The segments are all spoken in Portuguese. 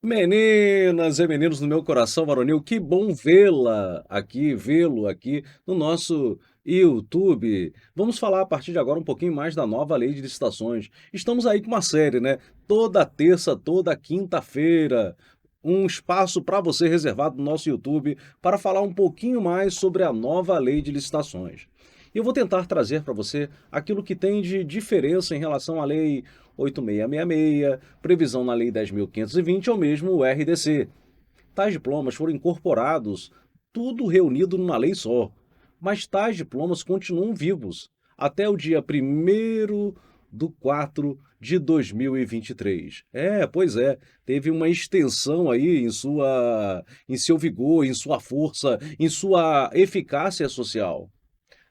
Meninas e meninos do meu coração varonil, que bom vê-lo aqui no nosso YouTube. Vamos falar a partir de agora um pouquinho mais da nova lei de licitações. Estamos aí com uma série, né? Toda terça, toda quinta-feira, um espaço para você reservado no nosso YouTube para falar um pouquinho mais sobre a nova lei de licitações. E eu vou tentar trazer para você aquilo que tem de diferença em relação à lei 8666, previsão na lei 10.520 ou mesmo o RDC. Tais diplomas foram incorporados, tudo reunido numa lei só. Mas tais diplomas continuam vivos até o dia 1º de 4 de 2023. Pois é, teve uma extensão aí em seu vigor, em sua força, em sua eficácia social.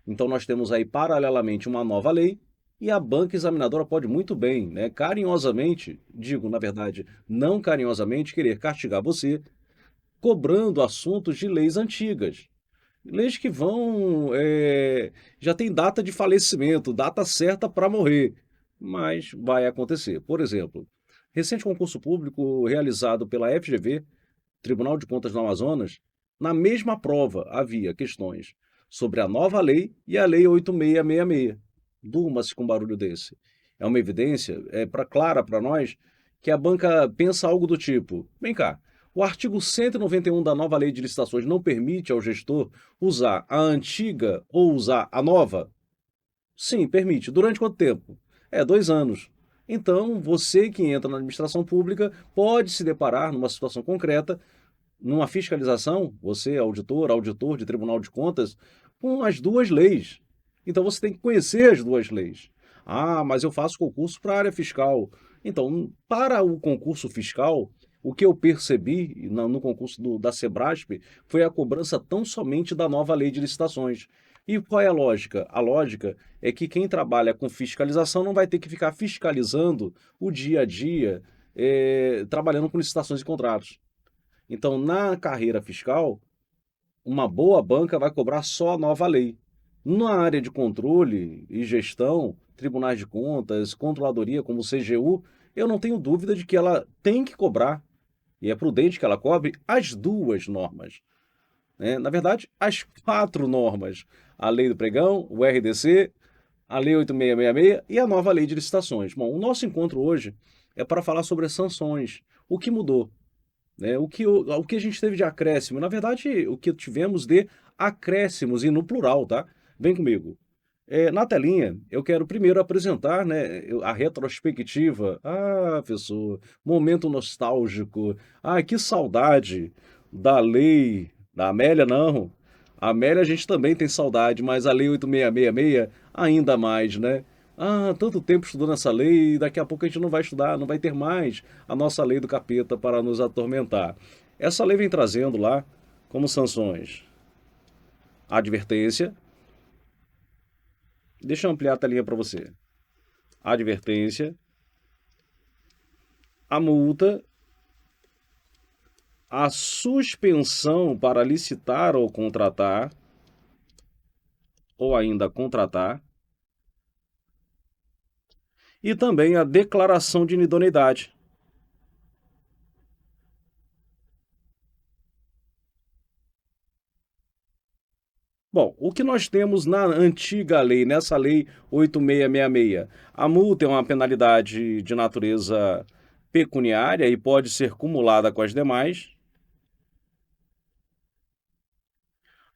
Então nós temos aí paralelamente uma nova lei e a banca examinadora pode muito bem, né, carinhosamente, digo, na verdade, não carinhosamente, querer castigar você, cobrando assuntos de leis antigas. Leis que já tem data de falecimento, data certa para morrer, mas vai acontecer. Por exemplo, recente concurso público realizado pela FGV, Tribunal de Contas do Amazonas, na mesma prova havia questões sobre a nova lei e a lei 8666. Durma-se com um barulho desse. É uma evidência clara para nós que a banca pensa algo do tipo: vem cá, o artigo 191 da nova lei de licitações não permite ao gestor usar a antiga ou usar a nova? Sim, permite. Durante quanto tempo? 2 anos. Então, você que entra na administração pública pode se deparar numa situação concreta numa fiscalização, você, auditor de Tribunal de Contas, com as duas leis. Então você tem que conhecer as duas leis. Ah, mas eu faço concurso para a área fiscal. Então, para o concurso fiscal, o que eu percebi no concurso da Sebrasp foi a cobrança tão somente da nova lei de licitações. E qual é a lógica? A lógica é que quem trabalha com fiscalização não vai ter que ficar fiscalizando o dia a dia, trabalhando com licitações e contratos. Então, na carreira fiscal, uma boa banca vai cobrar só a nova lei. Na área de controle e gestão, tribunais de contas, controladoria como o CGU, eu não tenho dúvida de que ela tem que cobrar, e é prudente que ela cobre as duas normas, né? Na verdade, as quatro normas: a lei do pregão, o RDC, a lei 8666 e a nova lei de licitações. Bom, o nosso encontro hoje é para falar sobre as sanções. O que mudou? Né? O que a gente teve de acréscimo? Na verdade, o que tivemos de acréscimos, e no plural, tá? Vem comigo. Na telinha, eu quero primeiro apresentar, né, a retrospectiva. Ah, professor, momento nostálgico. Ah, que saudade da lei. Da Amélia, não. A Amélia a gente também tem saudade, mas a lei 8666 ainda mais, né? Ah, tanto tempo estudando essa lei, e daqui a pouco a gente não vai estudar, não vai ter mais a nossa lei do capeta para nos atormentar. Essa lei vem trazendo lá como sanções a advertência. Deixa eu ampliar a telinha para você. A advertência, a multa, a suspensão para licitar ou contratar, ou ainda contratar, e também a declaração de inidoneidade. Bom, o que nós temos na antiga lei, nessa lei 8666? A multa é uma penalidade de natureza pecuniária e pode ser cumulada com as demais.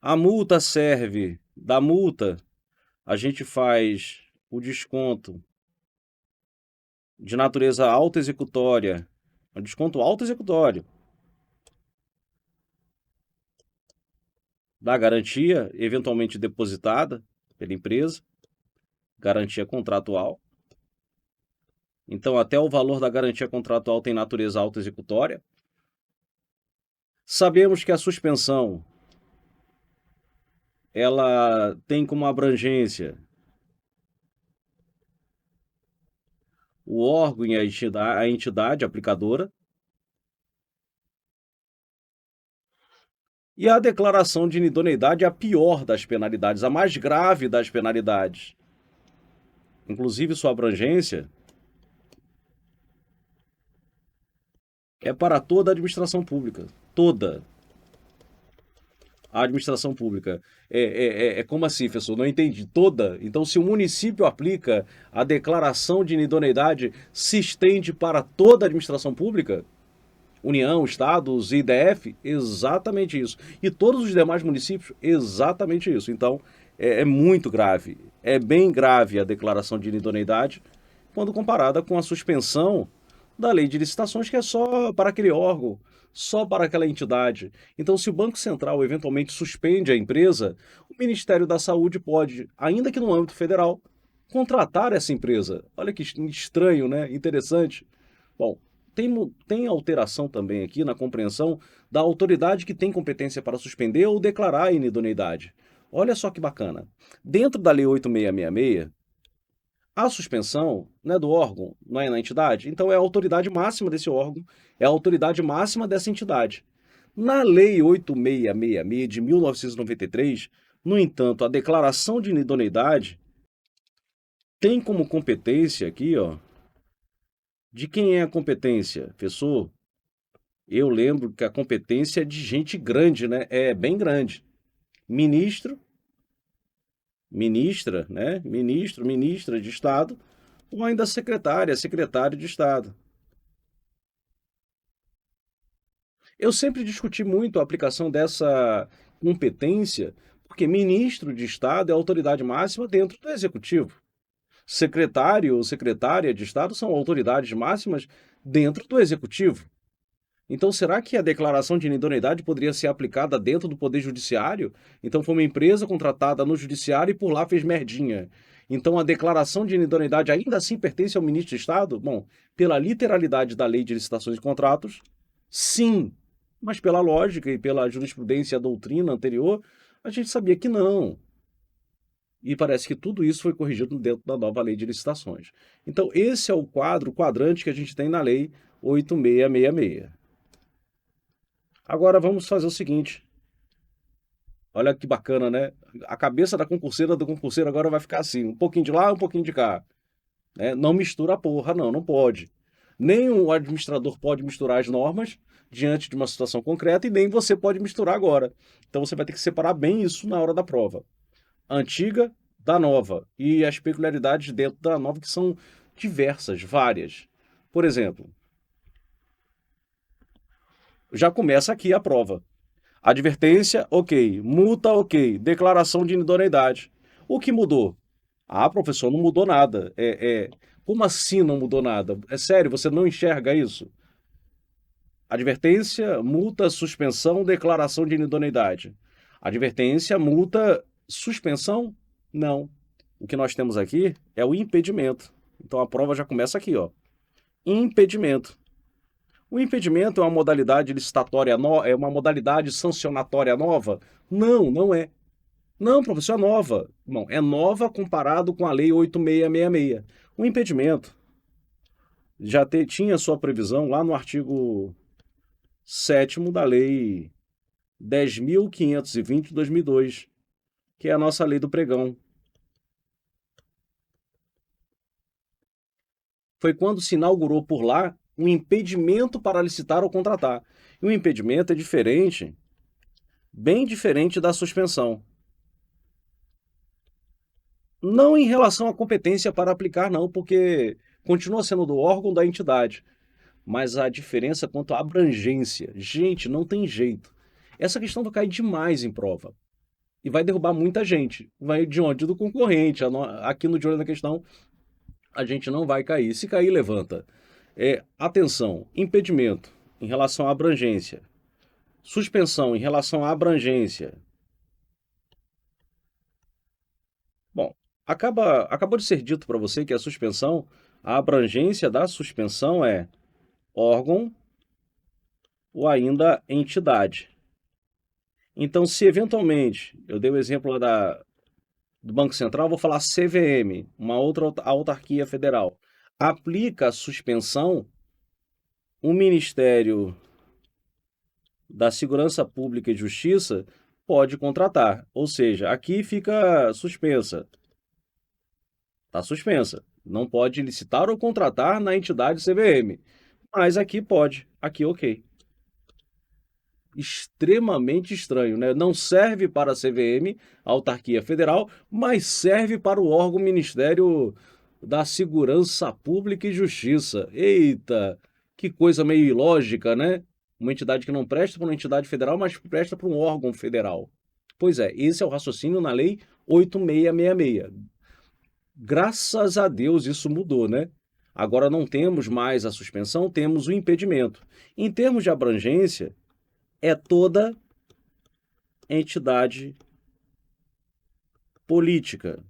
A multa serve, da multa, a gente faz o desconto de natureza autoexecutória, um desconto autoexecutório da garantia eventualmente depositada pela empresa, garantia contratual. Então, até o valor da garantia contratual tem natureza autoexecutória. Sabemos que a suspensão ela tem como abrangência o órgão e a entidade aplicadora, e a declaração de inidoneidade é a pior das penalidades, a mais grave das penalidades. Inclusive, sua abrangência É para toda a administração pública. Toda a administração pública. É como assim, professor? Não entendi. Toda? Então, se o município aplica a declaração de idoneidade, se estende para toda a administração pública? União, estados, IDF? Exatamente isso. E todos os demais municípios? Exatamente isso. Então, é muito grave. É bem grave a declaração de idoneidade quando comparada com a suspensão da lei de licitações, que é só para aquele órgão, só para aquela entidade. Então, se o Banco Central eventualmente suspende a empresa, o Ministério da Saúde pode, ainda que no âmbito federal, contratar essa empresa. Olha que estranho, né? Interessante. Bom, tem alteração também aqui na compreensão da autoridade que tem competência para suspender ou declarar a inidoneidade. Olha só que bacana. Dentro da Lei 8666, a suspensão não é do órgão, não é na entidade, então é a autoridade máxima desse órgão, é a autoridade máxima dessa entidade. Na Lei 8666 de 1993, no entanto, a declaração de idoneidade tem como competência aqui, ó, de quem é a competência, professor? Eu lembro que a competência é de gente grande, né? É bem grande. Ministro, ministra, né? Ministro, ministra de Estado, ou ainda secretária, secretário de Estado. Eu sempre discuti muito a aplicação dessa competência, porque ministro de Estado é a autoridade máxima dentro do Executivo. Secretário ou secretária de Estado são autoridades máximas dentro do Executivo. Então, será que a declaração de inidoneidade poderia ser aplicada dentro do Poder Judiciário? Então, foi uma empresa contratada no Judiciário e por lá fez merdinha. Então, a declaração de inidoneidade ainda assim pertence ao ministro de Estado? Bom, pela literalidade da Lei de Licitações e Contratos, sim. Mas pela lógica e pela jurisprudência e a doutrina anterior, a gente sabia que não. E parece que tudo isso foi corrigido dentro da nova Lei de Licitações. Então, esse é o quadrante que a gente tem na Lei 8666. Agora vamos fazer o seguinte. Olha que bacana, né? A cabeça da concurseira do concurseiro agora vai ficar assim, um pouquinho de lá, um pouquinho de cá, né? Não mistura a porra, não, não pode. Nem o administrador pode misturar as normas diante de uma situação concreta e nem você pode misturar agora. Então você vai ter que separar bem isso na hora da prova. A antiga da nova e as peculiaridades dentro da nova que são diversas, várias. Por exemplo, já começa aqui a prova. Advertência, ok. Multa, ok. Declaração de idoneidade. O que mudou? Ah, professor, não mudou nada. Como assim não mudou nada? É sério, você não enxerga isso? Advertência, multa, suspensão, declaração de idoneidade. Advertência, multa, suspensão? Não. O que nós temos aqui é o impedimento. Então a prova já começa aqui, ó. Impedimento. O impedimento é uma modalidade licitatória é uma modalidade sancionatória nova? Não, não é. Não, professor, é nova. Bom, é nova comparado com a Lei 8666. O impedimento tinha sua previsão lá no artigo 7º da Lei 10.520 de 2002, que é a nossa lei do pregão. Foi quando se inaugurou por lá um impedimento para licitar ou contratar. E o impedimento é diferente, bem diferente da suspensão. Não em relação à competência para aplicar, não, porque continua sendo do órgão da entidade. Mas a diferença quanto à abrangência. Gente, não tem jeito. Essa questão vai cair demais em prova. E vai derrubar muita gente. Vai de onde? Do concorrente. Aqui no De Olho na Questão, a gente não vai cair. Se cair, levanta. Atenção, impedimento em relação à abrangência. Suspensão em relação à abrangência. Bom, acabou de ser dito para você que a suspensão, a abrangência da suspensão é órgão ou ainda entidade. Então, se eventualmente, eu dei o exemplo lá do Banco Central, vou falar CVM, uma outra autarquia federal, aplica a suspensão, o Ministério da Segurança Pública e Justiça pode contratar. Ou seja, aqui fica suspensa. Está suspensa. Não pode licitar ou contratar na entidade CVM. Mas aqui pode, aqui ok. Extremamente estranho, né? Não serve para a CVM, a autarquia federal, mas serve para o órgão Ministério da Segurança Pública e Justiça. Eita, que coisa meio ilógica, né? Uma entidade que não presta para uma entidade federal, mas presta para um órgão federal. Pois é, esse é o raciocínio na Lei 8666. Graças a Deus isso mudou, né? Agora não temos mais a suspensão, temos o impedimento. Em termos de abrangência, é toda entidade política.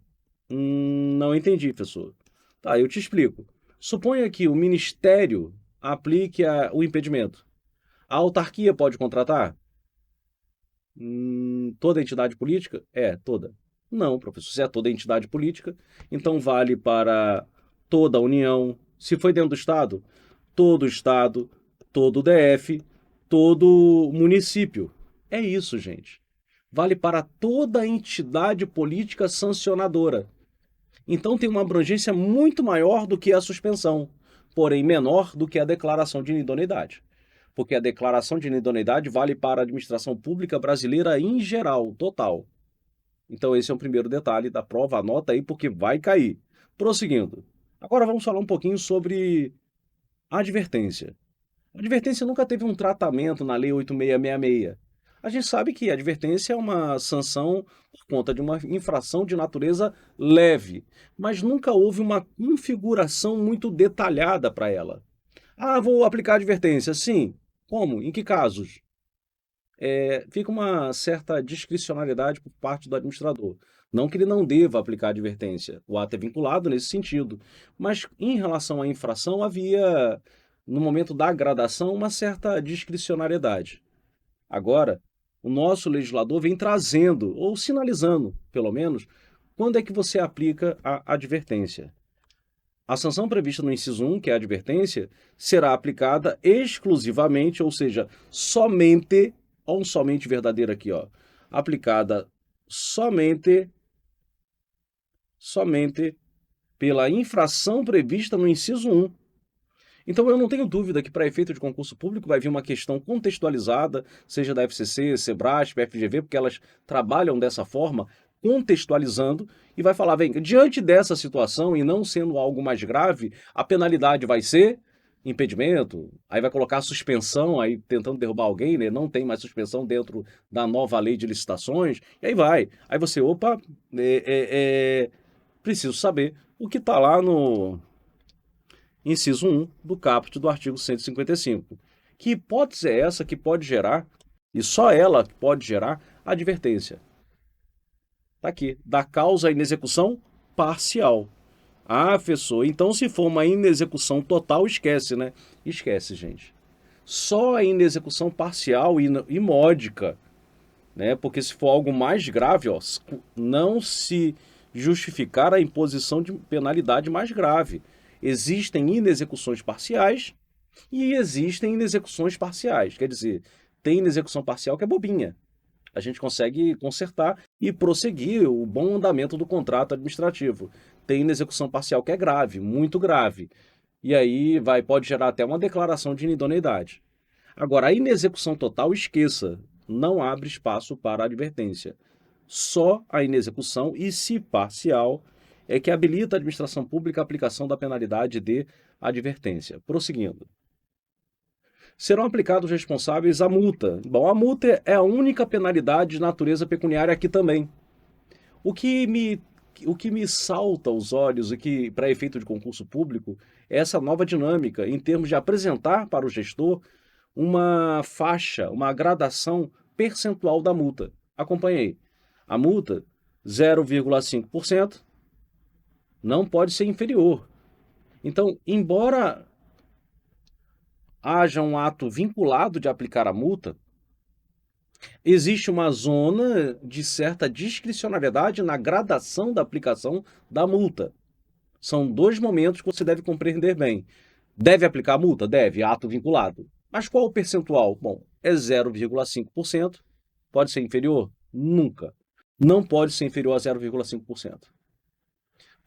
Não entendi, professor. Tá, eu te explico. Suponha que o ministério aplique o impedimento. A autarquia pode contratar? Toda entidade política? É, toda. Não, professor. Se é toda entidade política, então vale para toda a União. Se foi dentro do Estado, todo DF, todo município. É isso, gente. Vale para toda entidade política sancionadora. Então tem uma abrangência muito maior do que a suspensão, porém menor do que a declaração de inidoneidade. Porque a declaração de inidoneidade vale para a administração pública brasileira em geral, total. Então esse é o primeiro detalhe da prova, anota aí porque vai cair. Prosseguindo. Agora vamos falar um pouquinho sobre advertência. A advertência nunca teve um tratamento na Lei 8666. A gente sabe que a advertência é uma sanção por conta de uma infração de natureza leve, mas nunca houve uma configuração muito detalhada para ela. Ah, vou aplicar advertência. Sim. Como? Em que casos? Fica uma certa discricionariedade por parte do administrador. Não que ele não deva aplicar advertência, o ato é vinculado nesse sentido. Mas em relação à infração, havia, no momento da gradação, uma certa discricionariedade. Agora, o nosso legislador vem trazendo, ou sinalizando, pelo menos, quando é que você aplica a advertência. A sanção prevista no inciso 1, que é a advertência, será aplicada exclusivamente, ou seja, somente, ó, um somente verdadeiro aqui, ó, aplicada somente pela infração prevista no inciso 1. Então eu não tenho dúvida que para efeito de concurso público vai vir uma questão contextualizada, seja da FCC, Sebrasp, FGV, porque elas trabalham dessa forma, contextualizando, e vai falar, vem, diante dessa situação e não sendo algo mais grave, a penalidade vai ser impedimento, aí vai colocar suspensão, aí tentando derrubar alguém, né? Não tem mais suspensão dentro da nova lei de licitações, e aí vai. Aí você, opa, preciso saber o que está lá no inciso 1 do caput do artigo 155. Que hipótese é essa que pode gerar, e só ela pode gerar, advertência? Está aqui, da causa à inexecução parcial. Ah, professor, então se for uma inexecução total, esquece, né? Esquece, gente. Só a inexecução parcial e módica, né? Porque se for algo mais grave, ó, não se justificar a imposição de penalidade mais grave. Existem inexecuções parciais e existem inexecuções parciais. Quer dizer, tem inexecução parcial que é bobinha. A gente consegue consertar e prosseguir o bom andamento do contrato administrativo. Tem inexecução parcial que é grave, muito grave. E aí pode gerar até uma declaração de inidoneidade. Agora, a inexecução total, esqueça, não abre espaço para advertência. Só a inexecução, e se parcial, é que habilita a administração pública a aplicação da penalidade de advertência. Prosseguindo. Serão aplicados responsáveis a multa. Bom, a multa é a única penalidade de natureza pecuniária aqui também. O que me salta aos olhos e que, para efeito de concurso público, é essa nova dinâmica em termos de apresentar para o gestor uma faixa, uma gradação percentual da multa. Acompanhei. A multa, 0,5%, não pode ser inferior. Então, embora haja um ato vinculado de aplicar a multa, existe uma zona de certa discricionariedade na gradação da aplicação da multa. São dois momentos que você deve compreender bem. Deve aplicar a multa? Deve, ato vinculado. Mas qual o percentual? Bom, é 0,5%. Pode ser inferior? Nunca. Não pode ser inferior a 0,5%.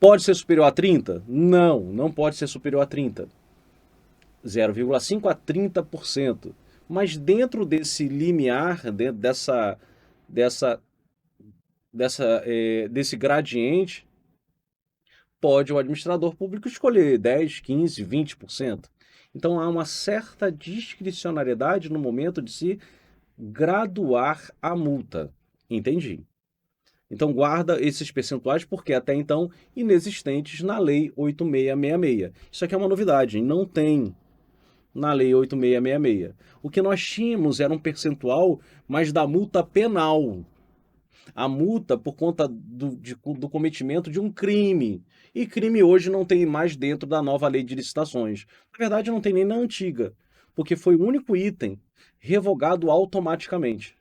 Pode ser superior a 30%? Não, não pode ser superior a 30%. 0,5 a 30%. Mas dentro desse limiar, dentro dessa, desse gradiente, pode o administrador público escolher 10, 15, 20%. Então há uma certa discricionariedade no momento de se graduar a multa. Entendi. Então guarda esses percentuais porque até então inexistentes na Lei 8666. Isso aqui é uma novidade, não tem na Lei 8666. O que nós tínhamos era um percentual, mas da multa penal. A multa por conta do cometimento de um crime. E crime hoje não tem mais dentro da nova lei de licitações. Na verdade, não tem nem na antiga, porque foi o único item revogado automaticamente.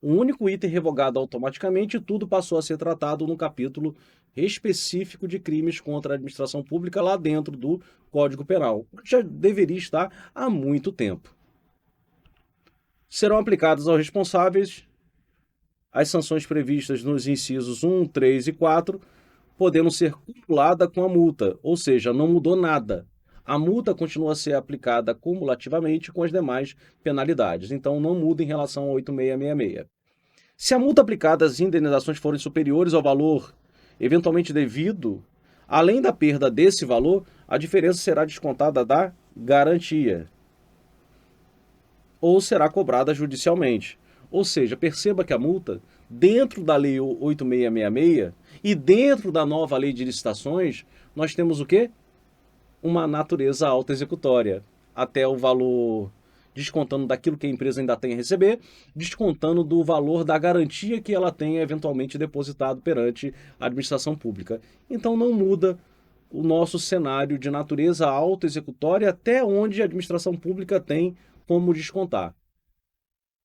Um único item revogado automaticamente e tudo passou a ser tratado no capítulo específico de crimes contra a administração pública lá dentro do Código Penal. Já deveria estar há muito tempo. Serão aplicadas aos responsáveis as sanções previstas nos incisos 1, 3 e 4, podendo ser cumulada com a multa, ou seja, não mudou nada. A multa continua a ser aplicada cumulativamente com as demais penalidades, então não muda em relação ao 8666. Se a multa aplicada às indenizações forem superiores ao valor eventualmente devido, além da perda desse valor, a diferença será descontada da garantia ou será cobrada judicialmente. Ou seja, perceba que a multa, dentro da Lei 8666 e dentro da nova Lei de Licitações, nós temos o quê? Uma natureza autoexecutória. Até o valor, descontando daquilo que a empresa ainda tem a receber, descontando do valor da garantia que ela tenha eventualmente depositado perante a administração pública. Então não muda o nosso cenário de natureza autoexecutória até onde a administração pública tem como descontar.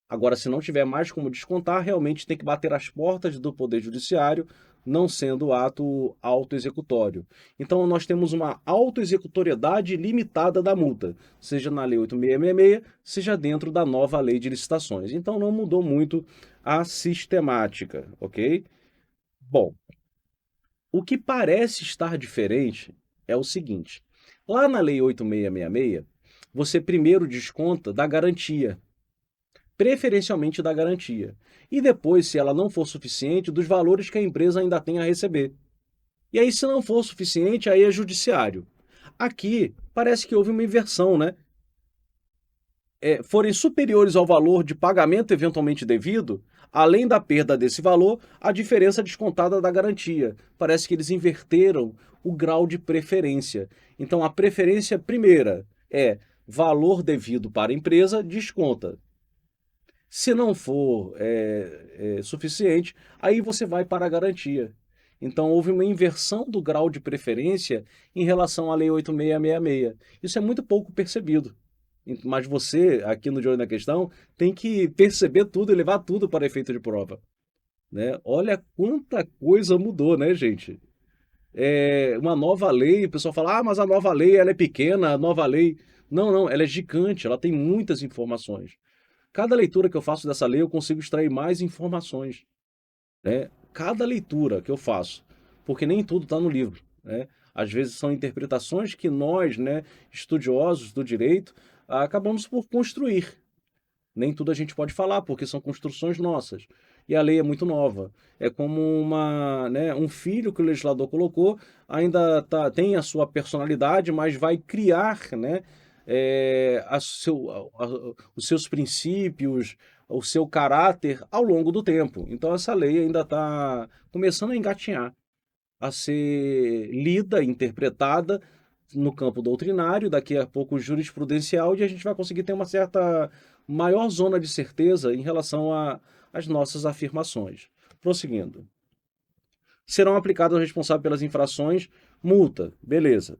Agora, se não tiver mais como descontar, realmente tem que bater as portas do Poder Judiciário, não sendo ato autoexecutório. Então, nós temos uma autoexecutoriedade limitada da multa, seja na Lei 8666, seja dentro da nova Lei de Licitações. Então, não mudou muito a sistemática, ok? Bom, o que parece estar diferente é o seguinte: lá na Lei 8666, você primeiro desconta da garantia, preferencialmente da garantia. E depois, se ela não for suficiente, dos valores que a empresa ainda tem a receber. E aí, se não for suficiente, aí é judiciário. Aqui, parece que houve uma inversão, né? Forem superiores ao valor de pagamento eventualmente devido, além da perda desse valor, a diferença descontada da garantia. Parece que eles inverteram o grau de preferência. Então, a preferência primeira é valor devido para a empresa, desconta. Se não for suficiente, aí você vai para a garantia. Então, houve uma inversão do grau de preferência em relação à Lei 8666. Isso é muito pouco percebido. Mas você, aqui no De Olho na Questão, tem que perceber tudo e levar tudo para efeito de prova. Né? Olha quanta coisa mudou, né, gente? Uma nova lei, o pessoal fala, mas a nova lei ela é pequena, a nova lei... Não, não, ela é gigante, ela tem muitas informações. Cada leitura que eu faço dessa lei, eu consigo extrair mais informações, né? Cada leitura que eu faço, porque nem tudo está no livro, né? Às vezes são interpretações que nós, né, estudiosos do direito, acabamos por construir. Nem tudo a gente pode falar, porque são construções nossas. E a lei é muito nova. É como um filho que o legislador colocou, ainda tem a sua personalidade, mas vai criar, né, os seus princípios, o seu caráter ao longo do tempo. Então essa lei ainda está começando a engatinhar, a ser lida, interpretada no campo doutrinário, daqui a pouco jurisprudencial, e a gente vai conseguir ter uma certa maior zona de certeza em relação às nossas afirmações. Prosseguindo. Serão aplicados ao responsável pelas infrações multa, beleza.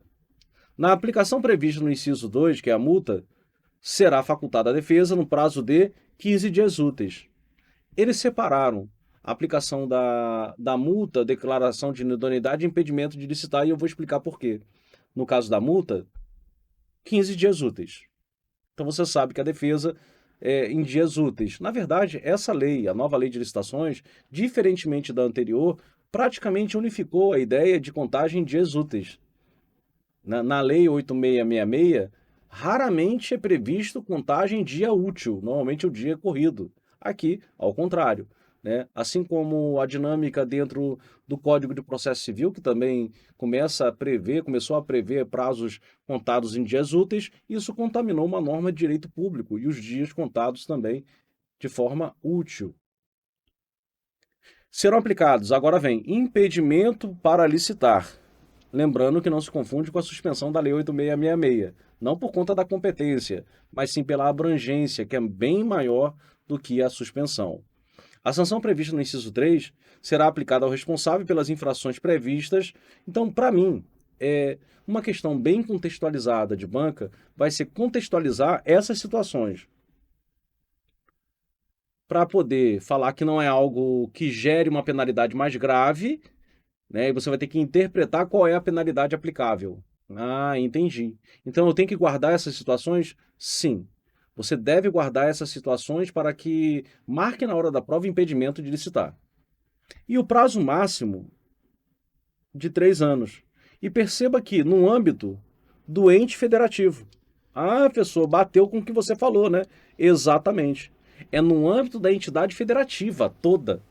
Na aplicação prevista no inciso 2, que é a multa, será facultada à defesa no prazo de 15 dias úteis. Eles separaram a aplicação da multa, declaração de idoneidade e impedimento de licitar, e eu vou explicar por quê. No caso da multa, 15 dias úteis. Então você sabe que a defesa é em dias úteis. Na verdade, essa lei, a nova lei de licitações, diferentemente da anterior, praticamente unificou a ideia de contagem em dias úteis. Na lei 8666, Raramente é previsto contagem em dia útil, normalmente o dia é corrido. Aqui, ao contrário, né? Assim como a dinâmica dentro do Código de Processo Civil, que também começou a prever prazos contados em dias úteis, isso contaminou uma norma de direito público e os dias contados também de forma útil. Serão aplicados, agora vem, impedimento para licitar. Lembrando que não se confunde com a suspensão da Lei 8666, não por conta da competência, mas sim pela abrangência, que é bem maior do que a suspensão. A sanção prevista no inciso 3 será aplicada ao responsável pelas infrações previstas. Então, para mim, uma questão bem contextualizada de banca vai ser contextualizar essas situações para poder falar que não é algo que gere uma penalidade mais grave, né? E você vai ter que interpretar qual é a penalidade aplicável. Ah, entendi. Então eu tenho que guardar essas situações? Sim. Você deve guardar essas situações para que marque na hora da prova impedimento de licitar. E o prazo máximo de 3 anos. E perceba que no âmbito do ente federativo. Ah, professor, bateu com o que você falou, né? Exatamente. É no âmbito da entidade federativa toda.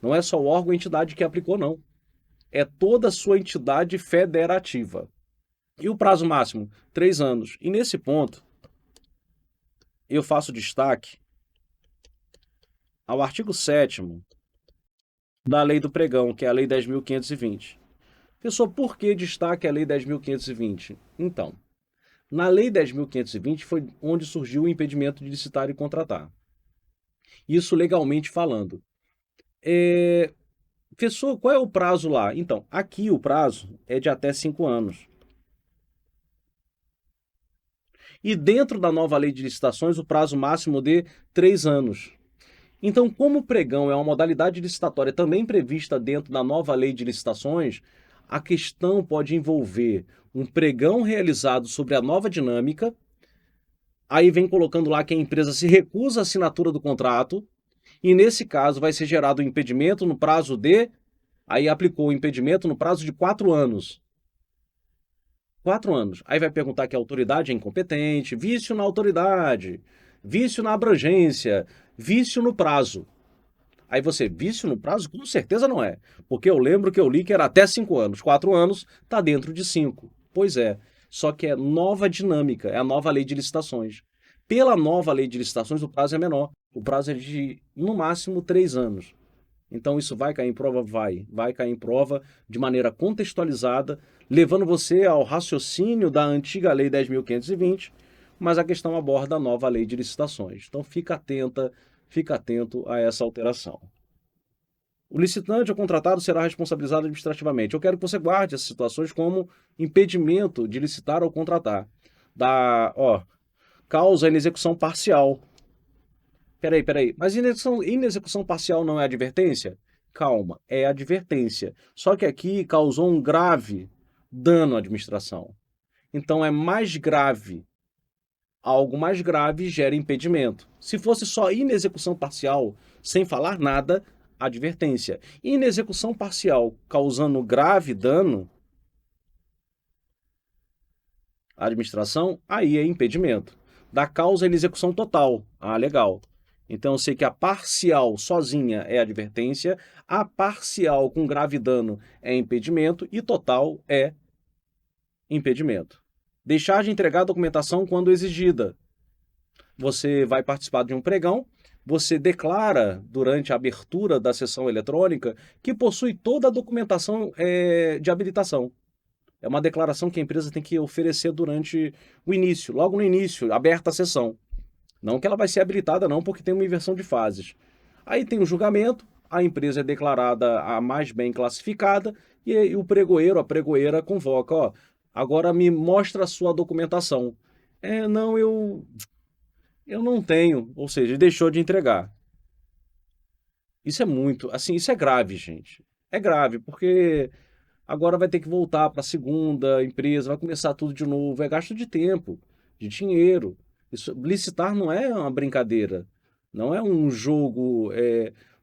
Não é só o órgão ou entidade que aplicou, não. É toda a sua entidade federativa. E o prazo máximo? 3 anos. E nesse ponto, eu faço destaque ao artigo 7º da Lei do Pregão, que é a Lei 10.520. Pessoal, por que destaque a Lei 10.520? Então, na Lei 10.520 foi onde surgiu o impedimento de licitar e contratar. Isso legalmente falando. Professor, qual é o prazo lá? Então, aqui o prazo é de até 5 anos. E dentro da nova lei de licitações, o prazo máximo de 3 anos. Então, como o pregão é uma modalidade licitatória também prevista dentro da nova lei de licitações, a questão pode envolver um pregão realizado sobre a nova dinâmica, aí vem colocando lá que a empresa se recusa à assinatura do contrato, e nesse caso vai ser gerado um impedimento no prazo de. Aí aplicou o impedimento no prazo de 4 anos. 4 anos. Aí vai perguntar que a autoridade é incompetente, vício na autoridade, vício na abrangência, vício no prazo. Aí você, vício no prazo? Com certeza não é. Porque eu lembro que eu li que era até 5 anos. 4 anos está dentro de 5. Pois é. Só que é nova dinâmica, é a nova lei de licitações. Pela nova lei de licitações, o prazo é menor. O prazo é de, no máximo, 3 anos. Então isso vai cair em prova? Vai cair em prova de maneira contextualizada, levando você ao raciocínio da antiga Lei 10.520, mas a questão aborda a nova Lei de Licitações. Então fica atento a essa alteração. O licitante ou contratado será responsabilizado administrativamente. Eu quero que você guarde essas situações como impedimento de licitar ou contratar. Causa inexecução parcial. Peraí. Mas inexecução parcial não é advertência? Calma, é advertência. Só que aqui causou um grave dano à administração. Então é mais grave. Algo mais grave gera impedimento. Se fosse só inexecução parcial, sem falar nada, advertência. Inexecução parcial causando grave dano à administração, aí é impedimento. Da causa inexecução total. Ah, legal. Então eu sei que a parcial sozinha é advertência, a parcial com grave dano é impedimento e total é impedimento. Deixar de entregar a documentação quando exigida. Você vai participar de um pregão, você declara durante a abertura da sessão eletrônica que possui toda a documentação de habilitação. É uma declaração que a empresa tem que oferecer durante o início, logo no início, aberta a sessão. Não que ela vai ser habilitada não, porque tem uma inversão de fases. Aí tem o julgamento, a empresa é declarada a mais bem classificada e o pregoeiro, a pregoeira convoca, ó, agora me mostra a sua documentação. Não, eu não tenho, ou seja, deixou de entregar. Isso é muito, assim, isso é grave, gente. É grave, porque agora vai ter que voltar para a segunda empresa, vai começar tudo de novo, é gasto de tempo, de dinheiro. Licitar não é uma brincadeira, não é um jogo,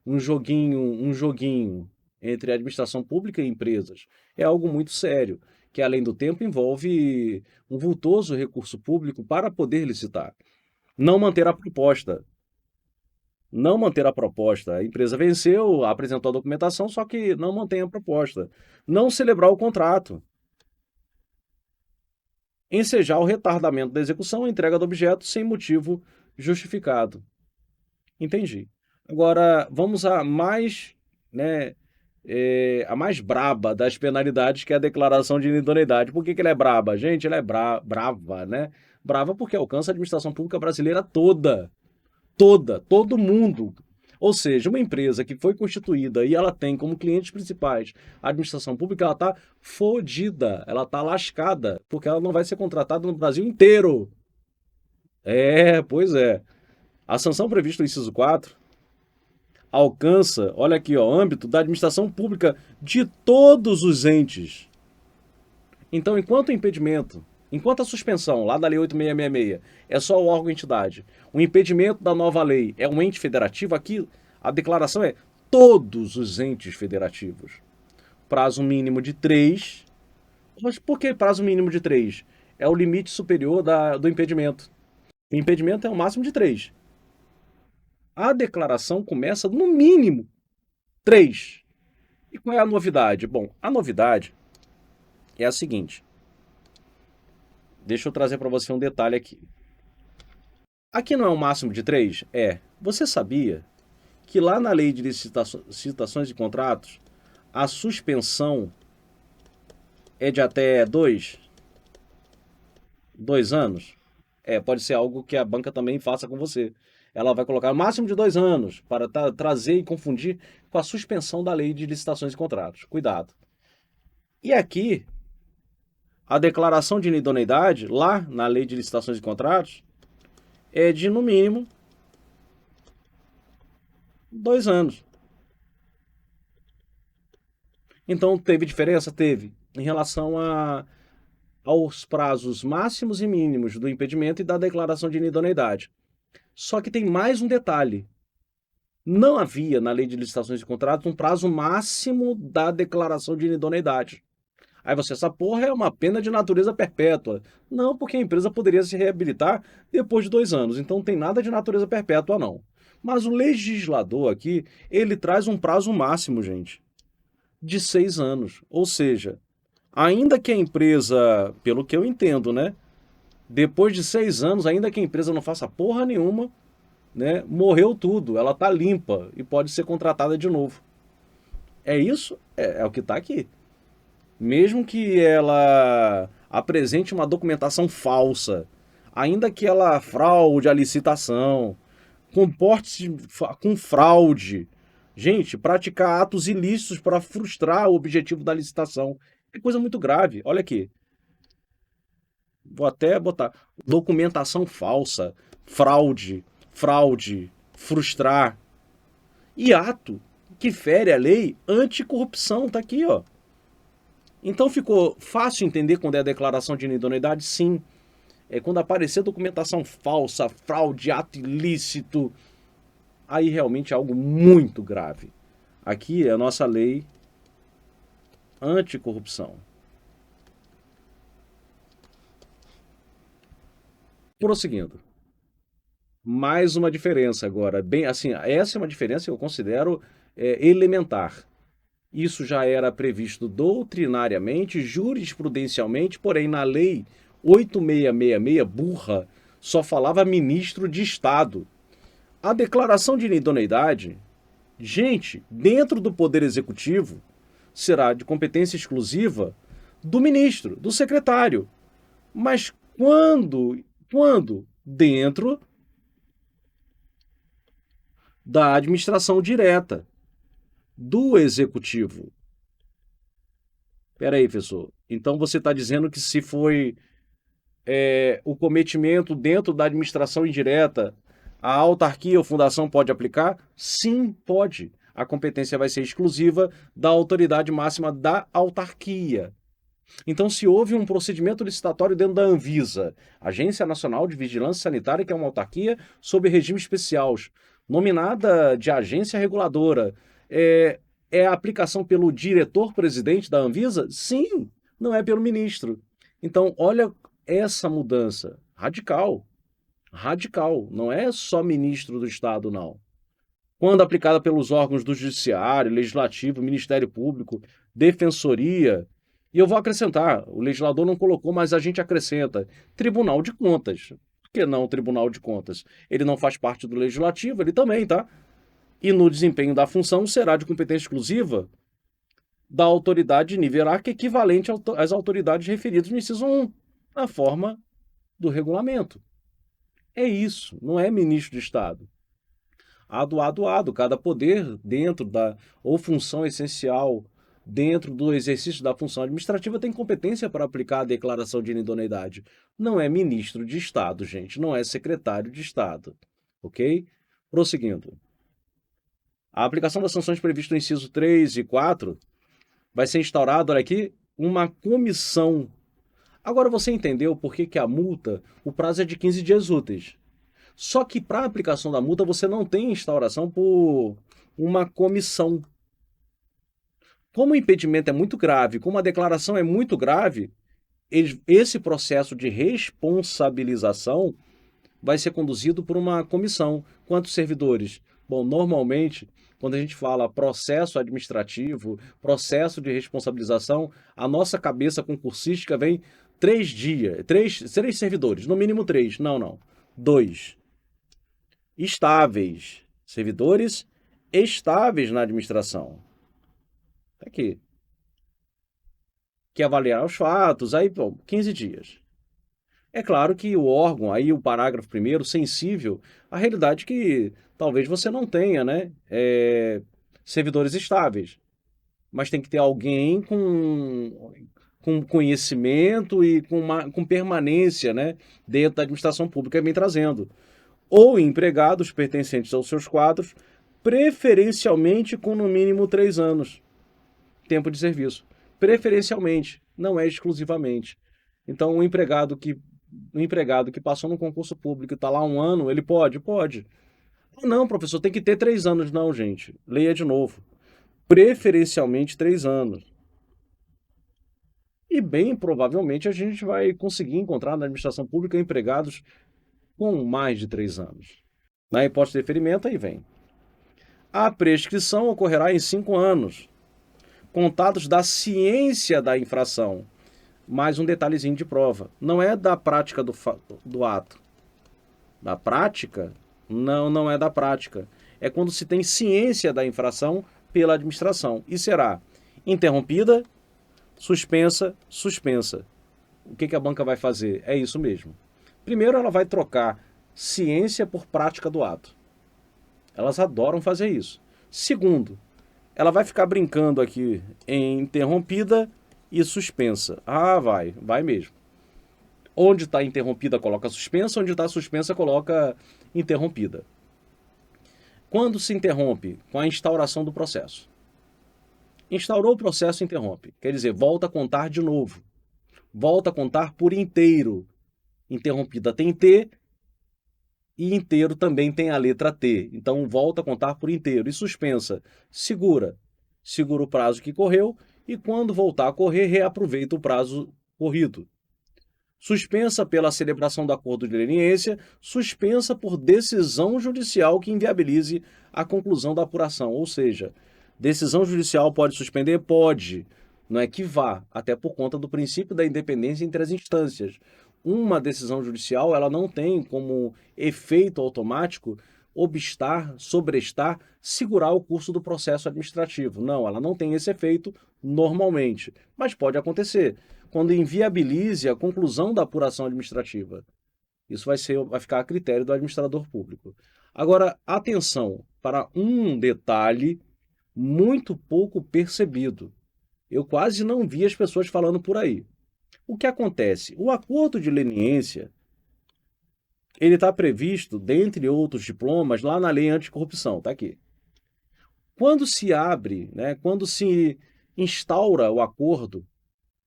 um joguinho entre a administração pública e empresas. É algo muito sério, que além do tempo envolve um vultoso recurso público para poder licitar. Não manter a proposta. Não manter a proposta. A empresa venceu, apresentou a documentação, só que não mantém a proposta. Não celebrar o contrato. Ensejar o retardamento da execução ou entrega do objeto sem motivo justificado. Entendi. Agora, vamos a mais, né, a mais braba das penalidades, que é a declaração de inidoneidade. Por que que ela é braba? Gente, ela é brava, né? Brava porque alcança a administração pública brasileira toda. Toda, todo mundo. Ou seja, uma empresa que foi constituída e ela tem como clientes principais a administração pública, ela está fodida, ela está lascada, porque ela não vai ser contratada no Brasil inteiro. Pois é. A sanção prevista no inciso 4 alcança, olha aqui, ó, âmbito da administração pública de todos os entes. Então, enquanto o impedimento, enquanto a suspensão lá da Lei 8666 é só o órgão entidade, o impedimento da nova lei é um ente federativo, aqui a declaração é todos os entes federativos. Prazo mínimo de 3. Mas por que prazo mínimo de 3? É o limite superior do impedimento. O impedimento é o máximo de 3. A declaração começa no mínimo 3. E qual é a novidade? Bom, a novidade é a seguinte. Deixa eu trazer para você um detalhe aqui. Aqui não é um máximo de 3? Você sabia que lá na lei de licitações e contratos, a suspensão é de até 2 anos? Pode ser algo que a banca também faça com você. Ela vai colocar o máximo de 2 anos para trazer e confundir com a suspensão da lei de licitações e contratos. Cuidado. E aqui, a declaração de inidoneidade, lá na lei de licitações e contratos, é de, no mínimo, 2 anos. Então, teve diferença? Teve. Em relação aos prazos máximos e mínimos do impedimento e da declaração de inidoneidade. Só que tem mais um detalhe. Não havia na lei de licitações e contratos um prazo máximo da declaração de inidoneidade. Aí você, essa porra é uma pena de natureza perpétua. Não, porque a empresa poderia se reabilitar depois de 2 anos. Então não tem nada de natureza perpétua, não. Mas o legislador aqui, ele traz um prazo máximo, gente, de 6 anos. Ou seja, ainda que a empresa, pelo que eu entendo, né? Depois de 6 anos, ainda que a empresa não faça porra nenhuma, né? Morreu tudo, ela tá limpa e pode ser contratada de novo. É isso? É o que tá aqui. Mesmo que ela apresente uma documentação falsa, ainda que ela fraude a licitação, comporte-se com fraude, gente, praticar atos ilícitos para frustrar o objetivo da licitação, é coisa muito grave. Olha aqui, vou até botar documentação falsa, fraude, frustrar e ato que fere a lei anticorrupção, tá aqui, ó. Então ficou fácil entender quando é a declaração de inidoneidade? Sim. É quando aparecer documentação falsa, fraude, ato ilícito, aí realmente é algo muito grave. Aqui é a nossa lei anticorrupção. Prosseguindo. Mais uma diferença agora, bem assim, essa é uma diferença que eu considero elementar. Isso já era previsto doutrinariamente, jurisprudencialmente, porém na lei 8666, burra, só falava ministro de Estado. A declaração de inidoneidade, gente, dentro do Poder Executivo, será de competência exclusiva do ministro, do secretário. Mas quando? Dentro da administração direta do executivo. Espera aí, professor. Então você está dizendo que se foi o cometimento dentro da administração indireta, a autarquia ou fundação pode aplicar? Sim, pode. A competência vai ser exclusiva da autoridade máxima da autarquia. Então, se houve um procedimento licitatório dentro da Anvisa, Agência Nacional de Vigilância Sanitária, que é uma autarquia sob regime especial, nominada de agência reguladora, é a aplicação pelo diretor-presidente da Anvisa? Sim, não é pelo ministro. Então, olha essa mudança radical, radical, não é só ministro do Estado, não. Quando aplicada pelos órgãos do Judiciário, Legislativo, Ministério Público, Defensoria, e eu vou acrescentar, o legislador não colocou, mas a gente acrescenta, Tribunal de Contas. Por que não o Tribunal de Contas? Ele não faz parte do Legislativo, ele também, tá? E no desempenho da função será de competência exclusiva da autoridade de nível hierárquico equivalente às autoridades referidas no inciso 1, na forma do regulamento. É isso, não é ministro de Estado. Ado, cada poder dentro da, ou função essencial dentro do exercício da função administrativa tem competência para aplicar a declaração de inidoneidade. Não é ministro de Estado, gente, não é secretário de Estado, ok? Prosseguindo. A aplicação das sanções previstas no inciso 3 e 4 vai ser instaurada, olha aqui, uma comissão. Agora você entendeu por que que a multa, o prazo é de 15 dias úteis. Só que para a aplicação da multa você não tem instauração por uma comissão. Como o impedimento é muito grave, como a declaração é muito grave, esse processo de responsabilização vai ser conduzido por uma comissão. Quantos servidores? Bom, normalmente, quando a gente fala processo administrativo, processo de responsabilização, a nossa cabeça concursística vem 3 dias, três servidores, no mínimo 3. Não, não. 2. Estáveis. Servidores estáveis na administração. Tá aqui. Que avaliar os fatos, aí, bom, 15 dias. É claro que o órgão, aí o parágrafo primeiro, sensível à realidade que talvez você não tenha, né? Servidores estáveis. Mas tem que ter alguém com conhecimento e com permanência, né? Dentro da administração pública, vem trazendo. Ou empregados pertencentes aos seus quadros, preferencialmente com no mínimo 3 anos tempo de serviço. Preferencialmente, não é exclusivamente. Então, o empregado que passou no concurso público e está lá 1 ano, ele pode? Pode. Ah, não, professor, tem que ter 3 anos. Não, gente. Leia de novo. Preferencialmente 3 anos. E bem provavelmente a gente vai conseguir encontrar na administração pública empregados com mais de 3 anos. Na hipótese de deferimento, aí vem. A prescrição ocorrerá em 5 anos, contados da ciência da infração. Mais um detalhezinho de prova. Não é da prática do ato. Da prática? Não, não é da prática. É quando se tem ciência da infração pela administração. E será interrompida, suspensa, suspensa. O que que a banca vai fazer? É isso mesmo. Primeiro, ela vai trocar ciência por prática do ato. Elas adoram fazer isso. Segundo, ela vai ficar brincando aqui em interrompida e suspensa. Ah, vai mesmo. Onde está interrompida, coloca suspensa, onde está suspensa, coloca interrompida. Quando se interrompe? Com a instauração do processo. Instaurou o processo, interrompe. Quer dizer, volta a contar de novo. Volta a contar por inteiro. Interrompida tem T e inteiro também tem a letra T. Então, volta a contar por inteiro. E suspensa, segura. Segura o prazo que correu e quando voltar a correr, reaproveita o prazo corrido. Suspensa pela celebração do acordo de leniência, suspensa por decisão judicial que inviabilize a conclusão da apuração. Ou seja, decisão judicial pode suspender? Pode. Não é que vá, até por conta do princípio da independência entre as instâncias. Uma decisão judicial, ela não tem como efeito automático obstar, sobrestar, segurar o curso do processo administrativo. Não, ela não tem esse efeito normalmente, mas pode acontecer quando inviabilize a conclusão da apuração administrativa. Isso vai ficar a critério do administrador público. Agora, atenção para um detalhe muito pouco percebido. Eu quase não vi as pessoas falando por aí. O que acontece? O acordo de leniência, ele está previsto, dentre outros diplomas, lá na lei anticorrupção, está aqui. Quando se abre, né, quando se instaura o acordo,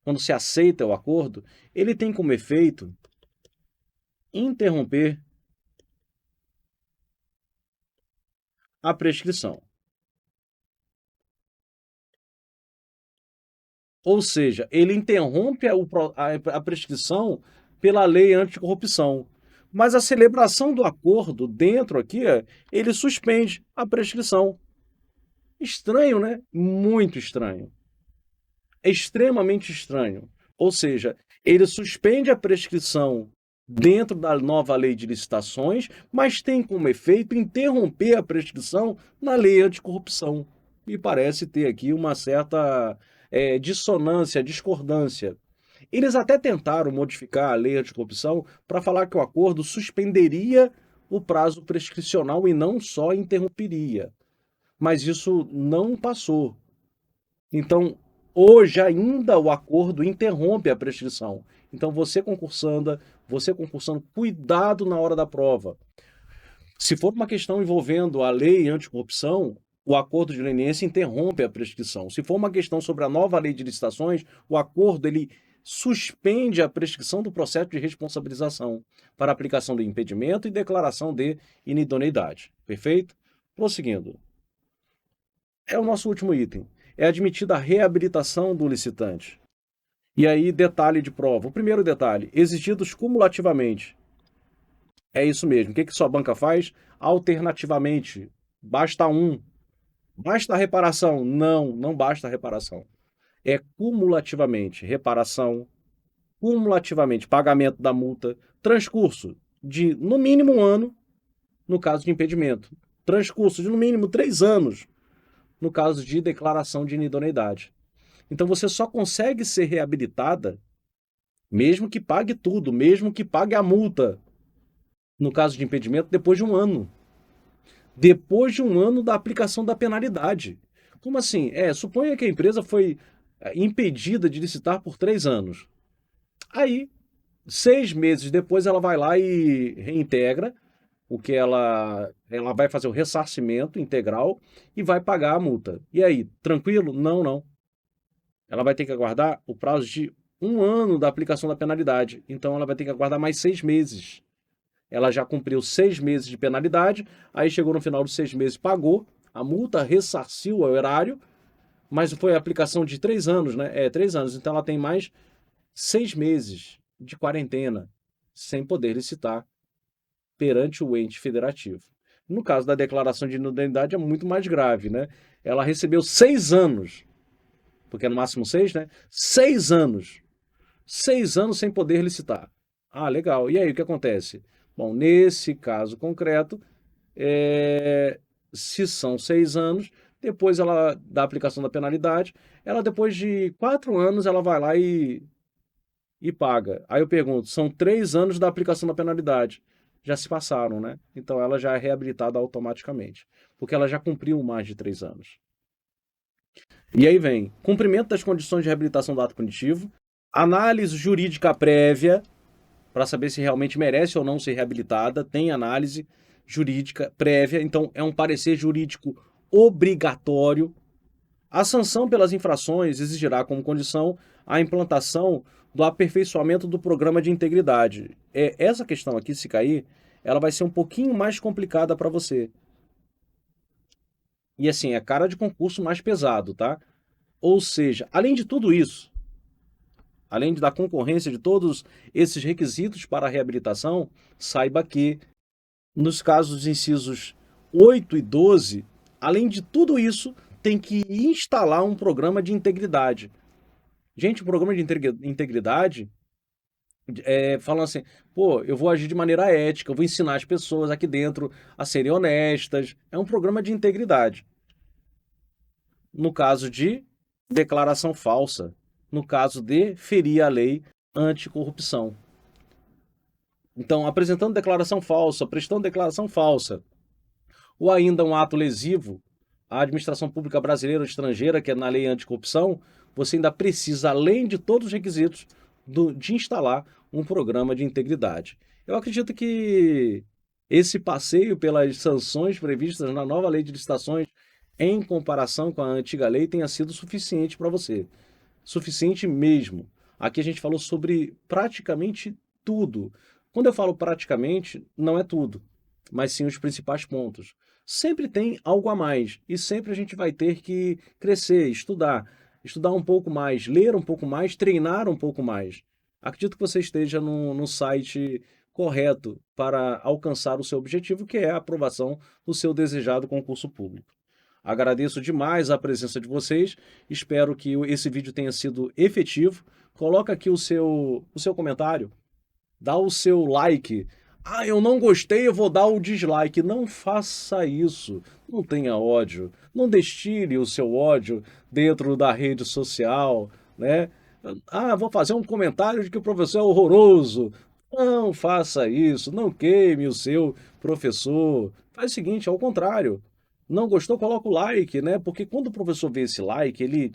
quando se aceita o acordo, ele tem como efeito interromper a prescrição. Ou seja, ele interrompe a prescrição pela lei anticorrupção. Mas a celebração do acordo dentro aqui, ele suspende a prescrição. Estranho, né? Muito estranho. É extremamente estranho. Ou seja, ele suspende a prescrição dentro da nova lei de licitações, mas tem como efeito interromper a prescrição na lei anticorrupção. Me parece ter aqui uma certa dissonância, discordância. Eles até tentaram modificar a lei anticorrupção para falar que o acordo suspenderia o prazo prescricional e não só interromperia. Mas isso não passou. Então, hoje ainda o acordo interrompe a prescrição. Então, você concursando, cuidado na hora da prova. Se for uma questão envolvendo a lei anticorrupção, o acordo de leniência interrompe a prescrição. Se for uma questão sobre a nova lei de licitações, o acordo ele suspende a prescrição do processo de responsabilização para aplicação de impedimento e declaração de inidoneidade. Perfeito? Prosseguindo. É o nosso último item. É admitida a reabilitação do licitante. E aí, detalhe de prova. O primeiro detalhe, exigidos cumulativamente. É isso mesmo. O que sua banca faz? Alternativamente. Basta um. Basta a reparação? Não, não basta a reparação. É cumulativamente. Reparação, cumulativamente pagamento da multa, transcurso de no mínimo um ano, no caso de impedimento. Transcurso de no mínimo 3 anos, no caso de declaração de inidoneidade. Então você só consegue ser reabilitada, mesmo que pague tudo, mesmo que pague a multa, no caso de impedimento, depois de um ano. Depois de um ano da aplicação da penalidade. Como assim? Suponha que a empresa foi impedida de licitar por 3 anos. Aí, 6 meses depois, ela vai lá e reintegra o que ela vai fazer o ressarcimento integral e vai pagar a multa. E aí, tranquilo? Não, não. Ela vai ter que aguardar o prazo de um ano da aplicação da penalidade. Então, ela vai ter que aguardar mais 6 meses. Ela já cumpriu 6 meses de penalidade, aí chegou no final dos 6 meses, pagou a multa, ressarciu o erário, mas foi a aplicação de 3 anos, né? 3 anos. Então, ela tem mais 6 meses de quarentena, sem poder licitar perante o ente federativo. No caso da declaração de inudabilidade é muito mais grave, né? Ela recebeu 6 anos, porque é no máximo 6, né? 6 anos. 6 anos sem poder licitar. Ah, legal. E aí, o que acontece? Bom, nesse caso concreto, se são 6 anos, depois ela da aplicação da penalidade, ela depois de 4 anos, ela vai lá e paga. Aí eu pergunto, são 3 anos da aplicação da penalidade. Já se passaram, né? Então ela já é reabilitada automaticamente, porque ela já cumpriu mais de 3 anos. E aí vem, cumprimento das condições de reabilitação do ato punitivo, análise jurídica prévia, para saber se realmente merece ou não ser reabilitada, tem análise jurídica prévia, então é um parecer jurídico obrigatório. A sanção pelas infrações exigirá como condição a implantação do aperfeiçoamento do programa de integridade. Essa questão aqui, se cair, ela vai ser um pouquinho mais complicada para você. E assim, é cara de concurso mais pesado, tá? Ou seja, além de tudo isso, além da concorrência de todos esses requisitos para a reabilitação, saiba que, nos casos dos incisos 8 e 12, além de tudo isso, tem que instalar um programa de integridade. Gente, o programa de integridade falando assim, pô, eu vou agir de maneira ética, eu vou ensinar as pessoas aqui dentro a serem honestas. É um programa de integridade. No caso de declaração falsa, no caso de ferir a lei anticorrupção. Então, apresentando declaração falsa, prestando declaração falsa, ou ainda um ato lesivo à administração pública brasileira ou estrangeira, que é na lei anticorrupção, você ainda precisa, além de todos os requisitos, de instalar um programa de integridade. Eu acredito que esse passeio pelas sanções previstas na nova lei de licitações, em comparação com a antiga lei, tenha sido suficiente para você. Suficiente mesmo. Aqui a gente falou sobre praticamente tudo. Quando eu falo praticamente, não é tudo, mas sim os principais pontos. Sempre tem algo a mais e sempre a gente vai ter que crescer, estudar. estudar um pouco mais, ler um pouco mais, treinar um pouco mais. Acredito que você esteja no site correto para alcançar o seu objetivo, que é a aprovação do seu desejado concurso público. Agradeço demais a presença de vocês, espero que esse vídeo tenha sido efetivo. Coloca aqui o seu comentário, dá o seu like. Ah, eu não gostei, eu vou dar o dislike. Não faça isso. Não tenha ódio. Não destile o seu ódio dentro da rede social, né? Ah, vou fazer um comentário de que o professor é horroroso. Não faça isso. Não queime o seu professor. Faz o seguinte, ao contrário. Não gostou, coloca o like, né? Porque quando o professor vê esse like, ele...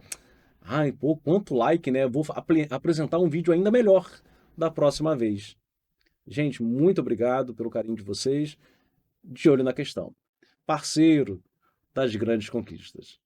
Ai, pô, quanto like, né? Vou apresentar um vídeo ainda melhor da próxima vez. Gente, muito obrigado pelo carinho de vocês. De olho na questão. Parceiro das grandes conquistas.